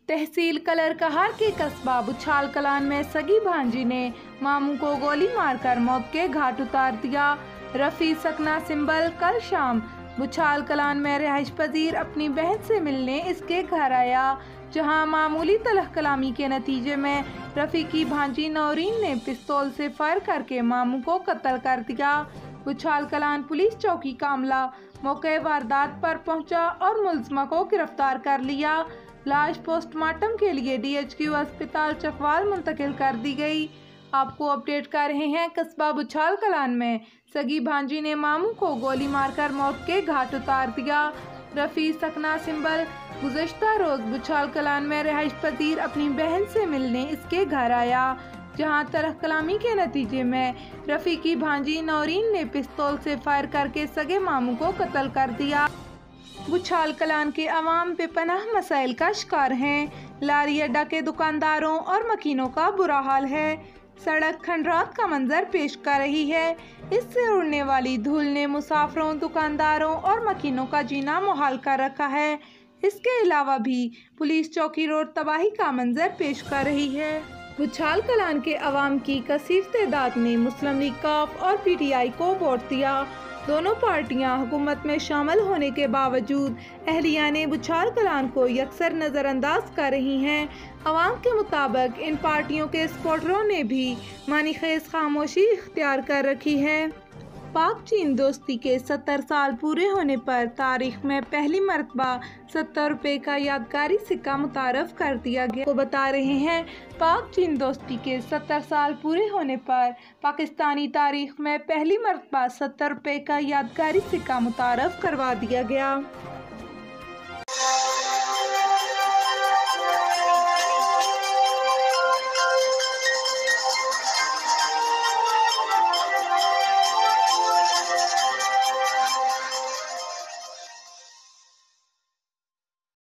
तहसील colour कहार के कस्बा बुछाल कलान में सगी भांजी ने मामू को गोली मारकर मौत के घाट उतार दिया। रफी सकना सिंबल कल शाम बुछाल कलान में रिहाइश पजीर अपनी बहन से मिलने इसके घर आया, जहां मामूली तलह कलामी के नतीजे में रफी की भांजी नौरीन ने पिस्तौल से फायर करके मामू को कत्ल कर दिया। बुछाल कलान पुलिस चौकी कामला मौके वारदात पर पहुंचा और मुलजिमा को गिरफ्तार कर लिया। लाश पोस्टमार्टम के लिए DHQ अस्पताल चकवाल मुंतकिल कर दी गई। आपको अपडेट कर रहे हैं कस्बा बुछाल कलान में सगी भांजी ने मामू को गोली मारकर मौत के घाट उतार दिया। रफी सकना सिंबल गुज़श्ता रोज बुछाल कलान में रिहाइश पजीर अपनी बहन से मिलने इसके घर आया, जहां तरह कलामी के नतीजे में रफी की भांजी नौरीन ने पिस्तौल से फायर करके सगे मामू को कत्ल कर दिया। बुछाल कलान के अवाम बेपनाह मसाइल का शिकार हैं। लारी अड्डा के दुकानदारों और मकीनों का बुरा हाल है। सड़क खंडरात का मंजर पेश कर रही है। इससे उड़ने वाली धूल ने मुसाफिरों, दुकानदारों और मकीनों का जीना मुहाल कर रखा है। इसके अलावा भी पुलिस चौकी रोड तबाही का मंजर पेश कर रही है। बुछाल कलान के अवाम की कसीर तादाद ने मुस्लिम लीग काफ और PTI को वोट दिया। दोनों पार्टियां हुकूमत में शामिल होने के बावजूद अहलिया ने बुछाल कलान को यकसर नज़रअंदाज कर रही हैं। अवाम के मुताबिक इन पार्टियों के सपोर्टरों ने भी मानीखेज खामोशी इख्तियार कर रखी है। पाक चीन दोस्ती के 70 साल पूरे होने पर तारीख में पहली मरतबा 70 रुपये का यादगारी सिक्का मुतारफ कर दिया गया। को बता रहे हैं पाक चीन दोस्ती के 70 साल पूरे होने पर पाकिस्तानी तारीख में पहली मरतबा 70 रुपये का यादगारी सिक्का मुतारफ करवा दिया गया।